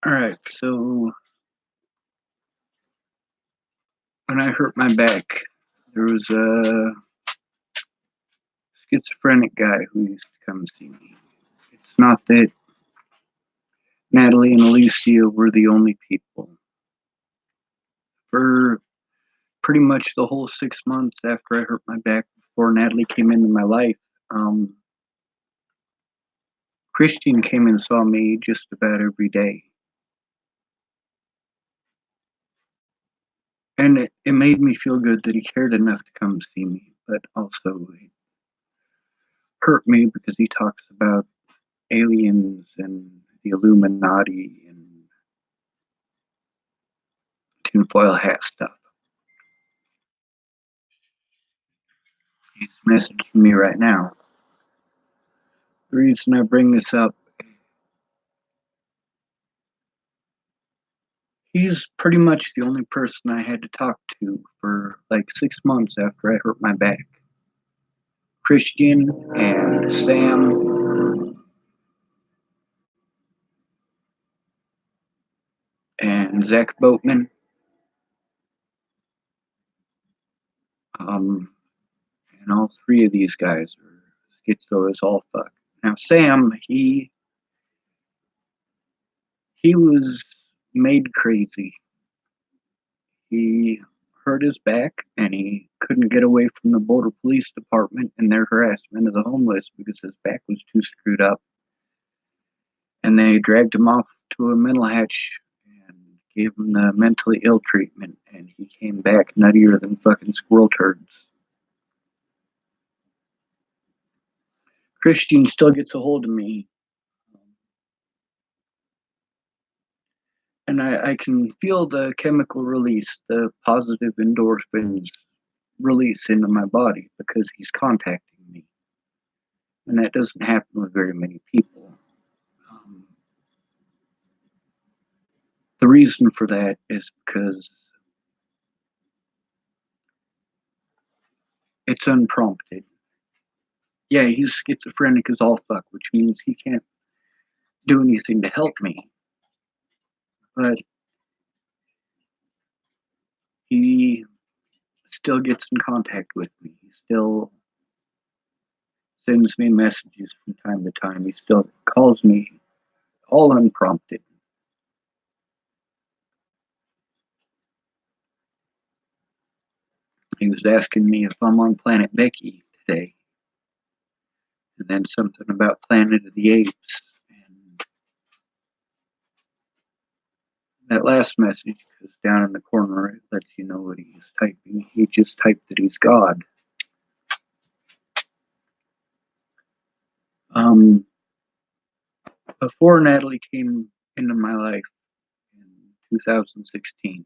All right, so when I hurt my back, there was a schizophrenic guy who used to come see me. It's not that Natalie and Alicia were the only people. For pretty much the whole 6 months after I hurt my back, before Natalie came into my life, Christian came and saw me just about every day. And it made me feel good that he cared enough to come see me, but also it hurt me because he talks about aliens and the Illuminati and tinfoil hat stuff. He's messaging me right now. The reason I bring this up, he's pretty much the only person I had to talk to for like 6 months after I hurt my back. Christian and Sam and Zach Boatman. And all three of these guys are schizo as all fuck. Now Sam, he was made crazy. He hurt his back and he couldn't get away from the border police department and their harassment of the homeless because his back was too screwed up. And they dragged him off to a mental hatch and gave him the mentally ill treatment, and he came back nuttier than fucking squirrel turds. Christian still gets a hold of me, and I can feel the chemical release, the positive endorphins release into my body because he's contacting me. And that doesn't happen with very many people. The reason for that is because it's unprompted. Yeah, he's schizophrenic as all fuck, which means he can't do anything to help me. But he still gets in contact with me. He still sends me messages from time to time. He still calls me, all unprompted. He was asking me if I'm on Planet Becky today, and then something about Planet of the Apes. And that last message, because down in the corner it lets you know what he's typing. He just typed that he's God. Before Natalie came into my life in 2016,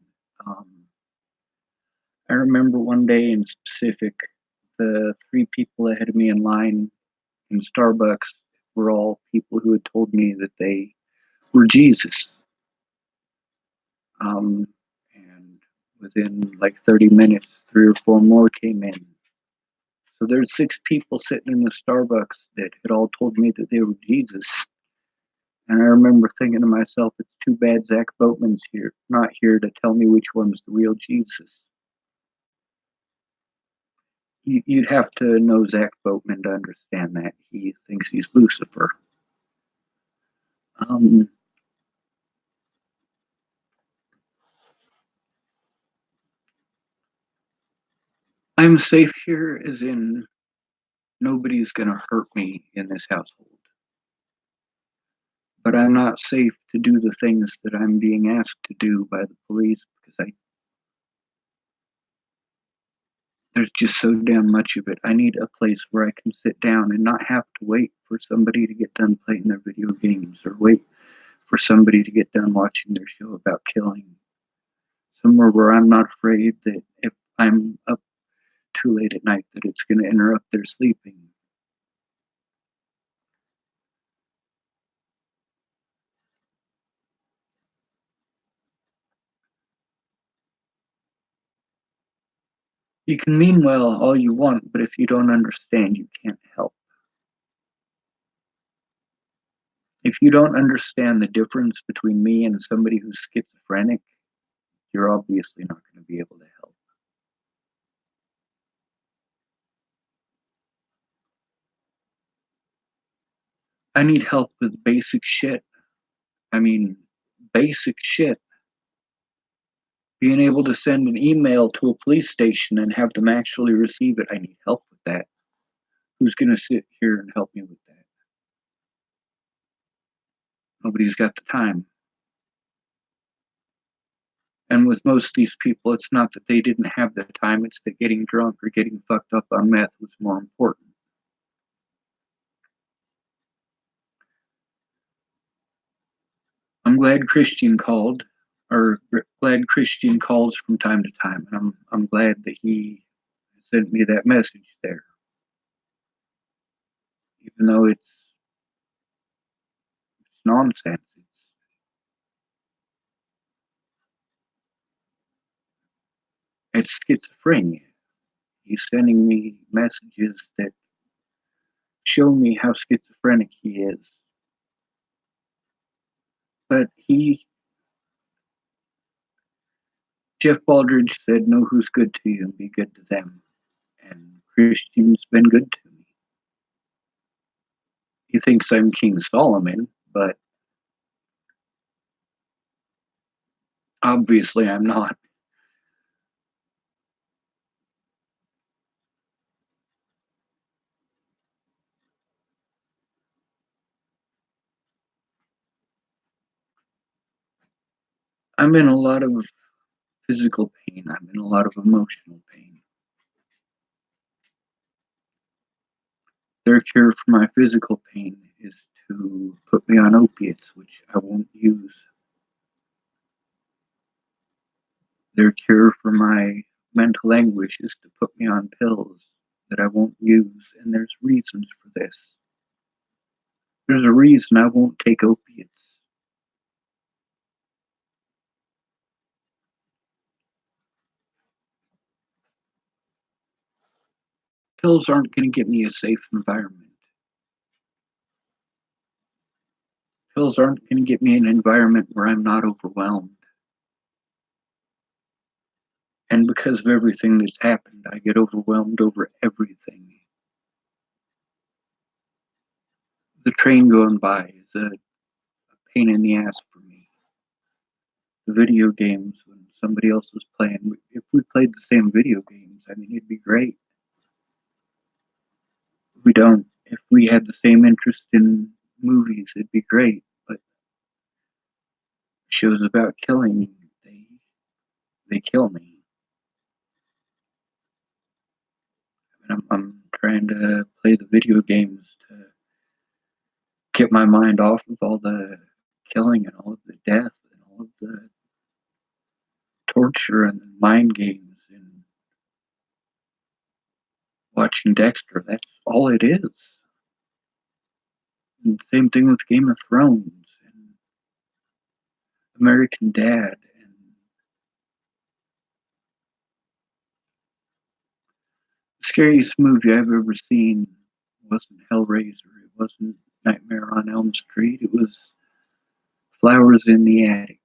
I remember one day in specific, the three people ahead of me in line in Starbucks were all people who had told me that they were Jesus. And within like 30 minutes, three or four more came in. So there's six people sitting in the Starbucks that had all told me that they were Jesus. And I remember thinking to myself, it's too bad Zach Boatman's here, not here to tell me which one's the real Jesus. You'd have to know Zach Boatman to understand that. He thinks he's Lucifer. I'm safe here, as in nobody's going to hurt me in this household. But I'm not safe to do the things that I'm being asked to do by the police because there's just so damn much of it. I need a place where I can sit down and not have to wait for somebody to get done playing their video games or wait for somebody to get done watching their show about killing. Somewhere where I'm not afraid that if I'm up too late at night that it's going to interrupt their sleeping. You can mean well all you want, but if you don't understand, you can't help. If you don't understand the difference between me and somebody who's schizophrenic, you're obviously not going to be able to help. I need help with basic shit. I mean, basic shit. Being able to send an email to a police station and have them actually receive it, I need help with that. Who's going to sit here and help me with that? Nobody's got the time. And with most of these people, it's not that they didn't have the time, it's that getting drunk or getting fucked up on meth was more important. I'm glad Christian called, or glad Christian calls from time to time, and I'm glad that he sent me that message there, even though it's nonsense. It's schizophrenia. He's sending me messages that show me how schizophrenic he is. But Jeff Baldridge said, know who's good to you and be good to them. And Christian's been good to me. He thinks I'm King Solomon, but obviously I'm not. I'm in a lot of physical pain. I'm in a lot of emotional pain. Their cure for my physical pain is to put me on opiates, which I won't use. Their cure for my mental anguish is to put me on pills that I won't use, and there's reasons for this. There's a reason I won't take opiates. Pills aren't going to get me a safe environment. Pills aren't going to get me an environment where I'm not overwhelmed. And because of everything that's happened, I get overwhelmed over everything. The train going by is a pain in the ass for me. The video games, when somebody else is playing, if we played the same video games, I mean, it'd be great. We don't. If we had the same interest in movies, it'd be great. But shows about killing, they kill me. And I'm trying to play the video games to get my mind off of all the killing and all of the death and all of the torture and the mind games and watching Dexter. That's all it is. And same thing with Game of Thrones and American Dad. And the scariest movie I've ever seen wasn't Hellraiser. It wasn't Nightmare on Elm Street. It was Flowers in the Attic.